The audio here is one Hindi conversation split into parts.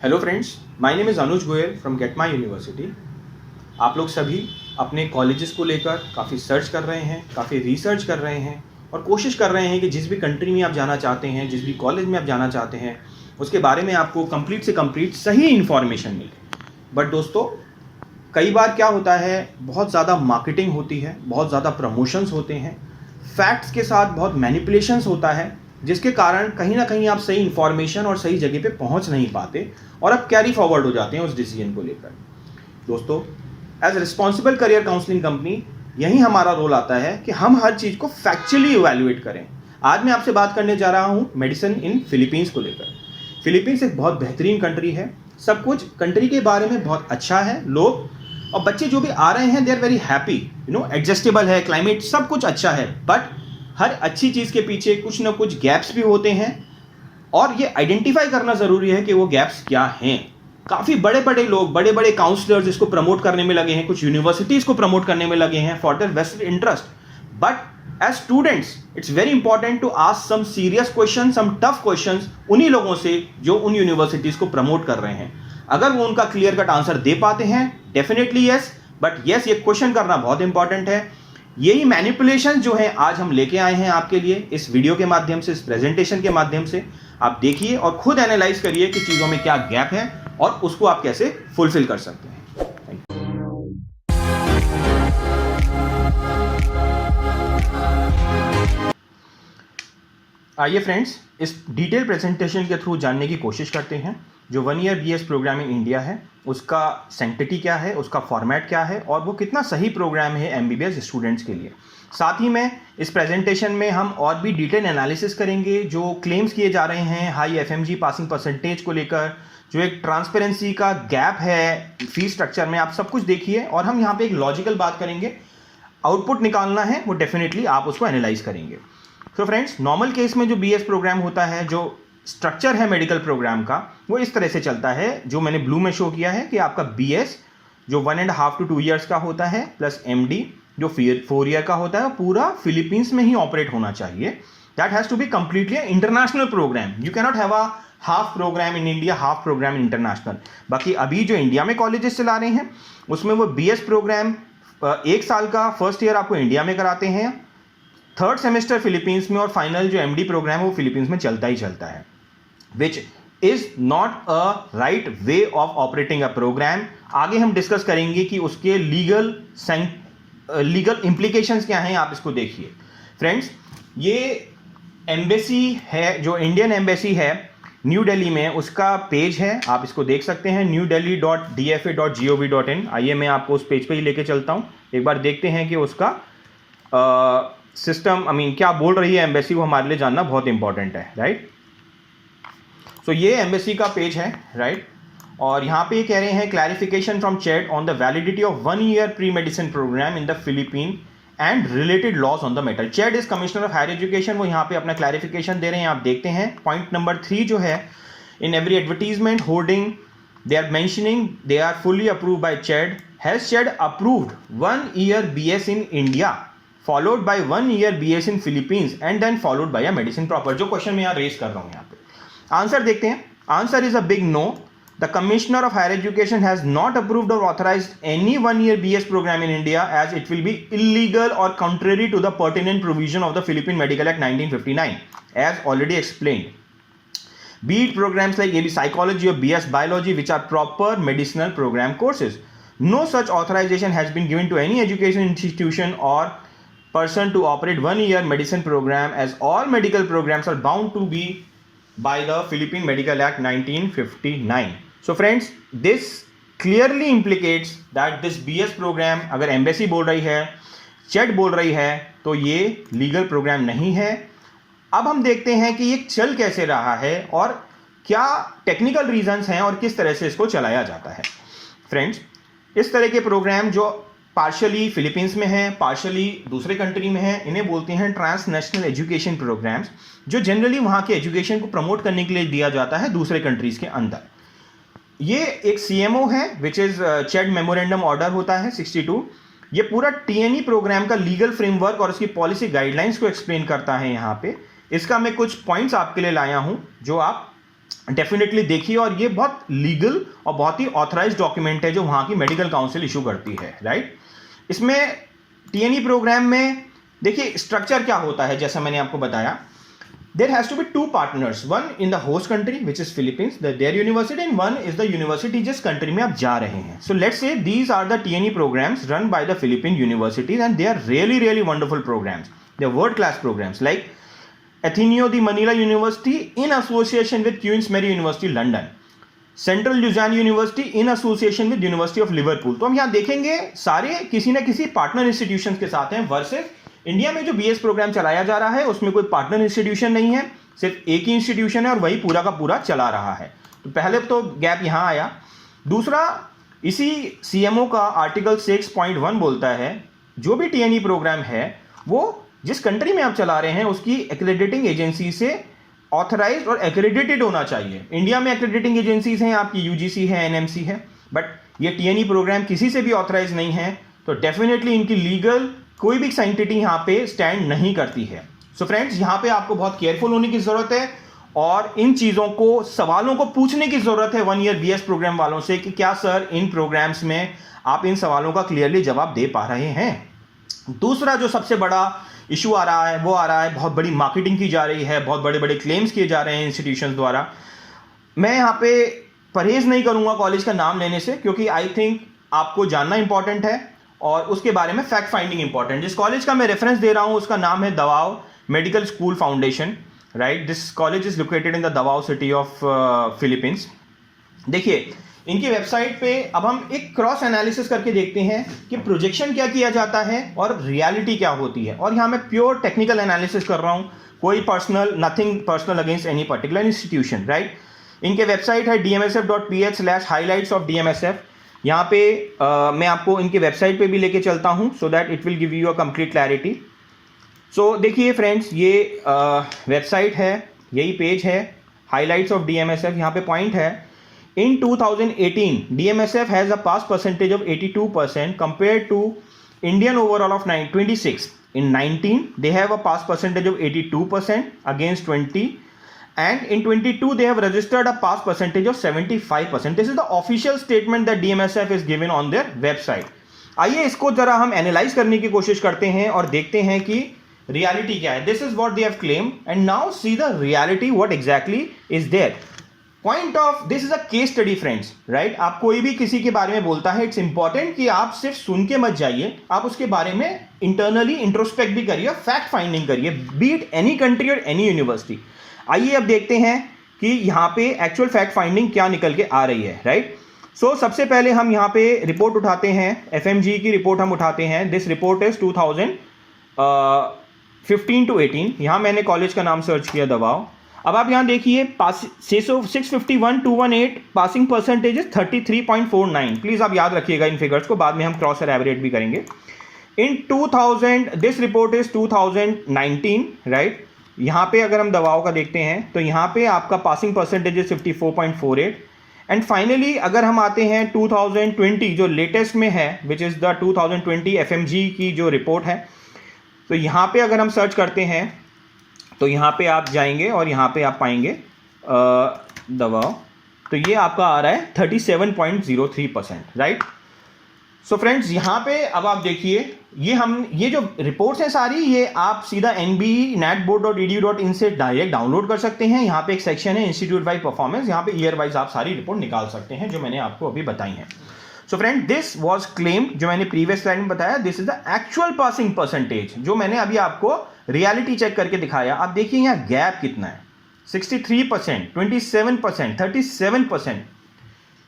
Hello friends, my name is Anuj Goyal from get my university. आप लोग सभी अपने कॉलेजेस को लेकर काफ़ी सर्च कर रहे हैं, काफ़ी रिसर्च कर रहे हैं और कोशिश कर रहे हैं कि जिस भी कंट्री में आप जाना चाहते हैं, जिस भी कॉलेज में आप जाना चाहते हैं, उसके बारे में आपको कंप्लीट से कंप्लीट सही इन्फॉर्मेशन मिले। बट दोस्तों, कई बार क्या होता है, बहुत ज़्यादा मार्केटिंग होती है, बहुत ज़्यादा प्रमोशंस होते हैं, फैक्ट्स के साथ बहुत मैनिपुलेशंस होता है, जिसके कारण कहीं ना कहीं आप सही इन्फॉर्मेशन और सही जगह पे पहुंच नहीं पाते और आप कैरी फॉरवर्ड हो जाते हैं उस डिसीजन को लेकर। दोस्तों, as responsible career counselling company यही हमारा रोल आता है कि हम हर चीज़ को फैक्चुअली इवैल्यूएट करें। आज मैं आपसे बात करने जा रहा हूँ मेडिसिन इन फिलीपींस को लेकर। फिलीपींस एक बहुत बेहतरीन कंट्री है, सब कुछ कंट्री के बारे में बहुत अच्छा है। लोग और बच्चे जो भी आ रहे हैं, they are very happy, adjustable है, क्लाइमेट सब कुछ अच्छा है। बट हर अच्छी चीज़ के पीछे कुछ ना कुछ गैप्स भी होते हैं और ये आइडेंटिफाई करना ज़रूरी है कि वो गैप्स क्या हैं। काफ़ी बड़े बड़े लोग, बड़े बड़े काउंसलर्स इसको प्रमोट करने में लगे हैं, कुछ यूनिवर्सिटीज़ को प्रमोट करने में लगे हैं for their vested interest. But as students it's very important to ask some serious question, some tough question उन्हीं लोगों से जो उन यूनिवर्सिटीज़ को प्रमोट कर रहे हैं। अगर वो उनका क्लियर कट आंसर दे पाते हैं, डेफिनेटली यस, बट यस, ये क्वेश्चन करना बहुत इंपॉर्टेंट है। यही मैनिपुलेशन जो है आज हम लेके आए हैं आपके लिए इस वीडियो के माध्यम से, इस प्रेजेंटेशन के माध्यम से। आप देखिए और खुद एनालाइज करिए कि चीज़ों में क्या गैप है और उसको आप कैसे फुलफिल कर सकते हैं। आइए फ्रेंड्स, इस डिटेल प्रेजेंटेशन के थ्रू जानने की कोशिश करते हैं जो 1 year BS programme in India है, उसका सैंक्टिटी क्या है, उसका फॉर्मेट क्या है और वो कितना सही प्रोग्राम है एमबीबीएस स्टूडेंट्स के लिए। साथ ही में इस प्रेजेंटेशन में हम और भी डिटेल एनालिसिस करेंगे जो क्लेम्स किए जा रहे हैं हाई एफएमजी पासिंग परसेंटेज को लेकर, जो एक ट्रांसपेरेंसी का गैप है फीस स्ट्रक्चर में। आप सब कुछ देखिए और हम यहाँ पे एक लॉजिकल बात करेंगे। आउटपुट निकालना है, वो डेफिनेटली आप उसको एनालाइज करेंगे। तो फ्रेंड्स, नॉर्मल केस में जो बीएस प्रोग्राम होता है, जो स्ट्रक्चर है मेडिकल प्रोग्राम का, वो इस तरह से चलता है जो मैंने ब्लू में शो किया है कि आपका बीएस जो 1.5 to 2 ईयर्स का होता है प्लस एमडी जो 4 ईयर का होता है, पूरा फिलीपींस में ही ऑपरेट होना चाहिए। That has to be completely international programme. You cannot have a half programme in India, half programme in international. बाकी अभी जो इंडिया में कॉलेजेस चला रहे हैं उसमें वो बीएस प्रोग्राम 1 साल का फर्स्ट ईयर आपको इंडिया में कराते हैं, 3rd सेमेस्टर फिलीपींस में और फाइनल जो एमडी प्रोग्राम है वो फिलीपींस में चलता ही चलता है, which is not a right way of operating a programme. आगे हम डिस्कस करेंगे कि उसके लीगल इंप्लीकेशंस क्या हैं, आप इसको देखिए। फ्रेंड्स, ये एम्बेसी है, जो इंडियन एम्बेसी है न्यू दिल्ली में, उसका पेज है, आप इसको देख सकते हैं newdelhi.dfa.gov.in। आइए मैं आपको उस पेज पे ही लेके चलता हूँ, एक बार देखते हैं कि उसका सिस्टम क्या बोल रही है एम्बेसी, वो हमारे लिए जानना बहुत इंपॉर्टेंट है, राइट। सो ये एम्बेसी का पेज है, राइट। और यहाँ पे कह रहे हैं clarification from CHED on the validity of 1 year pre medicine programme in the Philippine and related laws on the matter. CHED is commissioner of higher education, वो यहाँ पे अपना क्लैरिफिकेशन दे रहे हैं। आप देखते हैं पॉइंट नंबर 3 जो है, in every advertisement hoarding they are mentioning they are fully approved by CHED, has CHED approved 1 year BS in India followed by 1 year BS in Philippines and then followed by a medicine proper। जो क्वेश्चन मैं यहाँ रेस कर रहा हूँ यहाँ पे, आंसर देखते हैं। Answer is a big no. The commissioner of higher education has not approved और authorised any 1 year BS program in India as it will be illegal or contrary to the pertinent provision of the Philippine Medical Act 1959 as already explained. Be it programs like AB Psychology or BS Biology which are proper medicinal program courses. No such authorization has been given to any education institution or person to operate 1 year medicine program, as all medical programs are bound to be by the Philippine Medical Act 1959. So friends, this clearly implicates that this BS program, अगर एम्बेसी बोल रही है, चैट बोल रही है, तो ये लीगल प्रोग्राम नहीं है। अब हम देखते हैं कि ये चल कैसे रहा है और क्या टेक्निकल रीजंस हैं और किस तरह से इसको चलाया जाता है। फ्रेंड्स, इस तरह के प्रोग्राम जो पार्शली फिलीपींस में है, पार्शली दूसरे कंट्री में है, इन्हें बोलते हैं ट्रांसनेशनल एजुकेशन प्रोग्राम्स, जो जनरली वहाँ के एजुकेशन को प्रमोट करने के लिए दिया जाता है दूसरे कंट्रीज के अंदर। ये एक सीएमओ है which is chat memorandum order होता है 62। ये पूरा टीएनई प्रोग्राम का लीगल फ्रेमवर्क और उसकी पॉलिसी गाइडलाइंस को एक्सप्लेन करता है यहाँ पे। इसका मैं कुछ पॉइंट्स आपके लिए लाया हूँ जो आप डेफिनेटली देखिए, और ये बहुत लीगल और बहुत ही ऑथराइज डॉक्यूमेंट है जो वहाँ की मेडिकल काउंसिल इशू करती है, राइट। इसमें टीएनई प्रोग्राम में देखिए स्ट्रक्चर क्या होता है, जैसा मैंने आपको बताया, there has to be two partners, one in the host country which is Philippines, their university, and one is the university जिस country में आप जा रहे हैं. So let's say these are the TNE programs run by the Philippine universities, and they are really wonderful programs. They are world class programs like Ateneo de Manila University in association with Queen's Mary University London, central Louisiana university in association with university of Liverpool. तो हम यहाँ देखेंगे सारे किसी न किसी पार्टनर इंस्टीट्यूशन के साथ हैं, वर्सेस इंडिया में जो बीएस प्रोग्राम चलाया जा रहा है उसमें कोई पार्टनर इंस्टीट्यूशन नहीं है, सिर्फ एक ही इंस्टीट्यूशन है और वही पूरा का पूरा चला रहा है. तो पहले तो गैप यहाँ आया. दूसरा, इसी सीएमओ का आर्टिकल 6.1 बोलता है जो भी टीएनई प्रोग्राम है वो जिस कंट्री में आप चला रहे हैं उसकी एक्रेडिटिंग एजेंसी से ऑथराइज्ड और एक्रेडिटेड होना चाहिए. इंडिया में एक्रेडिटिंग एजेंसीज हैं, आपकी यूजीसी है, एनएमसी है, बट ये टीएनई प्रोग्राम किसी से भी ऑथराइज नहीं है, तो डेफिनेटली इनकी लीगल कोई भी साइंटिटी यहाँ पे स्टैंड नहीं करती है. सो फ्रेंड्स, यहाँ पे आपको बहुत केयरफुल होने की जरूरत है और इन चीज़ों को, सवालों को पूछने की जरूरत है 1 ईयर बीएस प्रोग्राम वालों से कि क्या सर इन प्रोग्राम्स में आप इन सवालों का क्लियरली जवाब दे पा रहे हैं. दूसरा जो सबसे बड़ा इशू आ रहा है वो आ रहा है, बहुत बड़ी मार्केटिंग की जा रही है, बहुत बड़े बड़े क्लेम्स किए जा रहे हैं इंस्टीट्यूशंस द्वारा. मैं यहाँ पे परहेज नहीं करूँगा कॉलेज का नाम लेने से, क्योंकि आई थिंक आपको जानना इंपॉर्टेंट है और उसके बारे में फैक्ट फाइंडिंग इंपॉर्टेंट. जिस कॉलेज का मैं रेफरेंस दे रहा हूँ उसका नाम है Davao medical school foundation, right. This college is located in the Davao city of Philippines. देखिए इनकी वेबसाइट पे अब हम एक क्रॉस एनालिसिस करके देखते हैं कि प्रोजेक्शन क्या किया जाता है और रियलिटी क्या होती है. और यहाँ मैं प्योर टेक्निकल एनालिसिस कर रहा हूँ, कोई personal, nothing personal against any particular institution, right. इनके वेबसाइट है dmsf.ph/highlights of DMSF. यहाँ पे मैं आपको इनकी वेबसाइट पे भी लेके चलता हूँ so that it will give you a complete clarity. So देखिए फ्रेंड्स, ये वेबसाइट है, यही पेज है, हाईलाइट्स ऑफ DMSF. यहाँ पे पॉइंट है, in 2018 DMSF has a pass percentage of 82% compared to Indian overall of 26. In 19 they have a pass percentage of 82% against 20, and in 22 they have registered a pass percentage of 75%. This is the official statement that DMSF is given on their website. आइए इसको जरा हम एनालाइज करने की कोशिश करते हैं और देखते हैं कि रियलिटी क्या है. This is what they have claimed, and now see the reality what exactly is there. Point of this is a case study friends, right. आप कोई भी किसी के बारे में बोलता है, इट्स इंपॉर्टेंट कि आप सिर्फ सुन के मत जाइए, आप उसके बारे में इंटरनली इंट्रोस्पेक्ट भी करिए, फैक्ट फाइंडिंग करिए, बीट एनी कंट्री और एनी यूनिवर्सिटी. आइए अब देखते हैं कि यहाँ पे एक्चुअल फैक्ट फाइंडिंग क्या निकल के आ रही है, राइट. सो सबसे पहले हम यहाँ पे रिपोर्ट उठाते हैं, FMG की रिपोर्ट हम उठाते हैं. This report is 2015 to 18. यहाँ मैंने कॉलेज का नाम सर्च किया, दवाओ. अब आप यहाँ देखिए 651,218 पासिंग परसेंटेज 33.49. प्लीज आप याद रखिएगा इन फिगर्स को, बाद में हम क्रॉस एलैबोरेट भी करेंगे. इन 2000 दिस रिपोर्ट इज 2019, राइट. यहाँ पे अगर हम दवाओं का देखते हैं तो यहाँ पे आपका पासिंग परसेंटेज 54.48. एंड फाइनली अगर हम आते हैं 2020 जो लेटेस्ट में है, विच इज़ द 2020 FMG की जो रिपोर्ट है, तो यहाँ पे अगर हम सर्च करते हैं तो यहाँ पे आप जाएंगे और यहाँ पे आप पाएंगे दवाओं, तो ये आपका आ रहा है 37.03%, राइट. सो फ्रेंड्स, यहाँ पे अब आप देखिए ये जो रिपोर्ट्स हैं सारी, ये आप सीधा nbe.natboard.edu.in से डायरेक्ट डाउनलोड कर सकते हैं. यहाँ पे एक सेक्शन है इंस्टीट्यूट वाइज परफॉर्मेंस, यहाँ पे ईयर वाइज आप सारी रिपोर्ट निकाल सकते हैं जो मैंने आपको अभी बताई हैं. So friend, this was claimed, जो मैंने प्रीवियस स्लाइड में बताया, this is the actual passing percentage, जो मैंने अभी आपको रियलिटी चेक करके दिखाया. आप देखिए यहाँ गैप कितना है, 63%, 27%, 37%.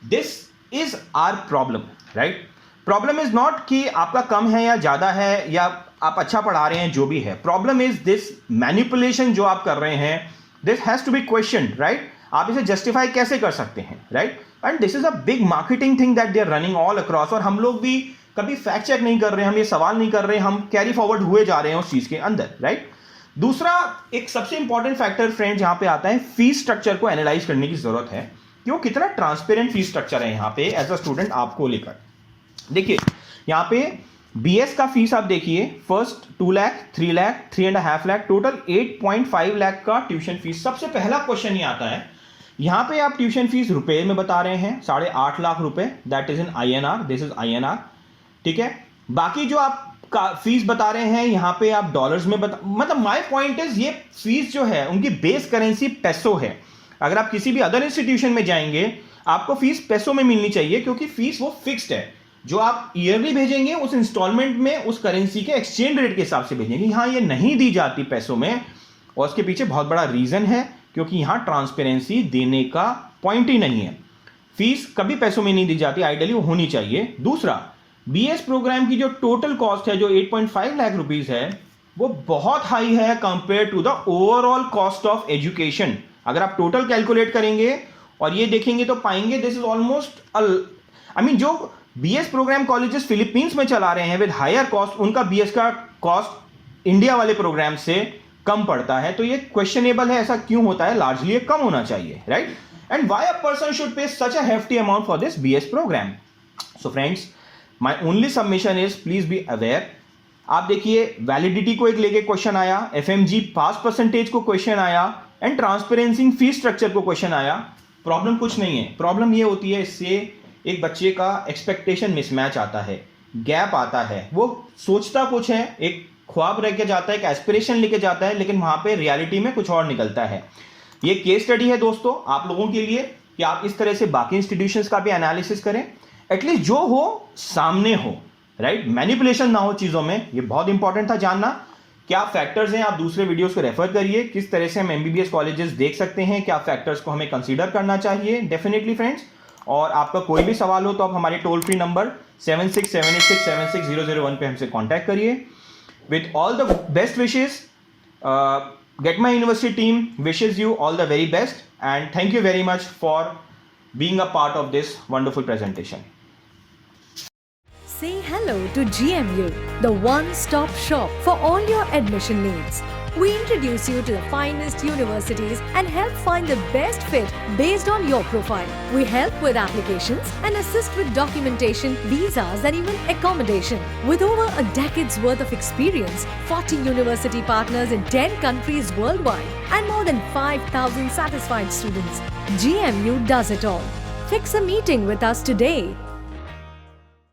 This is our problem, right. Problem is not कि आपका कम है या ज्यादा है या आप अच्छा पढ़ा रहे हैं, जो भी है. प्रॉब्लम इज दिस मैनिपुलेशन जो आप कर रहे हैं, this has to be question, right. आप इसे जस्टिफाई कैसे कर सकते हैं, right. And this is a big marketing thing that they are running all across. और हम लोग भी कभी फैक्ट चेक नहीं कर रहे, हम ये सवाल नहीं कर रहे, हम कैरी फॉरवर्ड हुए जा रहे हैं उस चीज के अंदर, राइट. दूसरा एक सबसे इंपॉर्टेंट फैक्टर फ्रेंड्स यहाँ पे आता है, फीस स्ट्रक्चर को एनालाइज करने की जरूरत है, क्यों कितना ट्रांसपेरेंट फीस स्ट्रक्चर है यहाँ पे एज अ स्टूडेंट आपको लेकर. देखिए यहाँ पे बीएस का फीस आप देखिए, फर्स्ट 2 लाख, 3 लाख, 3.5 लाख, टोटल 8.5 लाख का ट्यूशन फीस. सबसे पहला क्वेश्चन ये आता है यहाँ पे आप ट्यूशन फीस रुपए में बता रहे हैं, 8.5 लाख रुपए, that is in INR, this is INR, ठीक है। बाकी जो आप फीस बता रहे हैं यहाँ पे आप डॉलर्स में मतलब माय पॉइंट इज ये फीस जो है उनकी बेस करेंसी पेसो है। अगर आप किसी भी अदर इंस्टीट्यूशन में जाएंगे आपको फीस पेसो में मिलनी चाहिए, क्योंकि फीस वो फिक्स्ड है। जो आप ईयरली भेजेंगे उस इंस्टॉलमेंट में उस करेंसी के एक्सचेंज रेट के हिसाब से भेजेंगे। यहाँ ये नहीं दी जाती पैसों में, और उसके पीछे बहुत बड़ा रीजन है, क्योंकि यहाँ ट्रांसपेरेंसी देने का पॉइंट ही नहीं है। फीस कभी पैसों में नहीं दी जाती, आइडियली वो होनी चाहिए। दूसरा, BS प्रोग्राम की जो टोटल कॉस्ट है जो 8.5 लाख रुपीस है वो बहुत हाई है compare to the overall cost of education. अगर आप टोटल कैलकुलेट करेंगे और ये देखेंगे तो पाएंगे दिस इज ऑलमोस्ट जो BS प्रोग्राम कॉलेजेस फिलीपींस में चला रहे हैं विद हायर कॉस्ट, उनका BS का कॉस्ट इंडिया वाले प्रोग्राम से कम पड़ता है। तो ये क्वेश्चनेबल है, ऐसा क्यों होता है? लार्जली कम होना चाहिए, right? And why a person should pay such a hefty amount for this BS programme? So friends, my only submission is please be aware. आप देखिए, वैलिडिटी को एक लेके क्वेश्चन आया, FMG पास परसेंटेज को क्वेश्चन आया, एंड ट्रांसपेरेंसी फीस स्ट्रक्चर को क्वेश्चन आया। प्रॉब्लम कुछ नहीं है, प्रॉब्लम ये होती है इससे एक बच्चे का एक्सपेक्टेशन मिसमैच आता है, गैप आता है। वो सोचता कुछ है, एक ख्वाब रह के जाता है, एक एस्पिरेशन लेके जाता है, लेकिन वहां पे रियलिटी में कुछ और निकलता है। ये केस स्टडी है दोस्तों आप लोगों के लिए कि आप इस तरह से बाकी इंस्टीट्यूशंस का भी एनालिसिस करें, एटलीस्ट जो हो सामने हो, राइट? मैनिपुलेशन ना हो चीजों में। ये बहुत इंपॉर्टेंट था जानना। क्या फैक्टर्स हैं, आप दूसरे वीडियोस को रेफर करिए, किस तरह से हम MBBS कॉलेजेस देख सकते हैं, क्या फैक्टर्स को हमें कंसीडर करना चाहिए, डेफिनेटली फ्रेंड्स। और आपका कोई भी सवाल हो तो आप हमारे टोल फ्री नंबर 7678676001 पे हमसे कॉन्टैक्ट करिए। With all the best wishes, Get My University team wishes you all the very best, and thank you very much for being a part of this wonderful presentation. Say hello to GMU, the one-stop shop for all your admission needs. We introduce you to the finest universities and help find the best fit based on your profile. We help with applications and assist with documentation, visas and even accommodation. With over a decade's worth of experience, 40 university partners in 10 countries worldwide and more than 5,000 satisfied students, GMU does it all. Fix a meeting with us today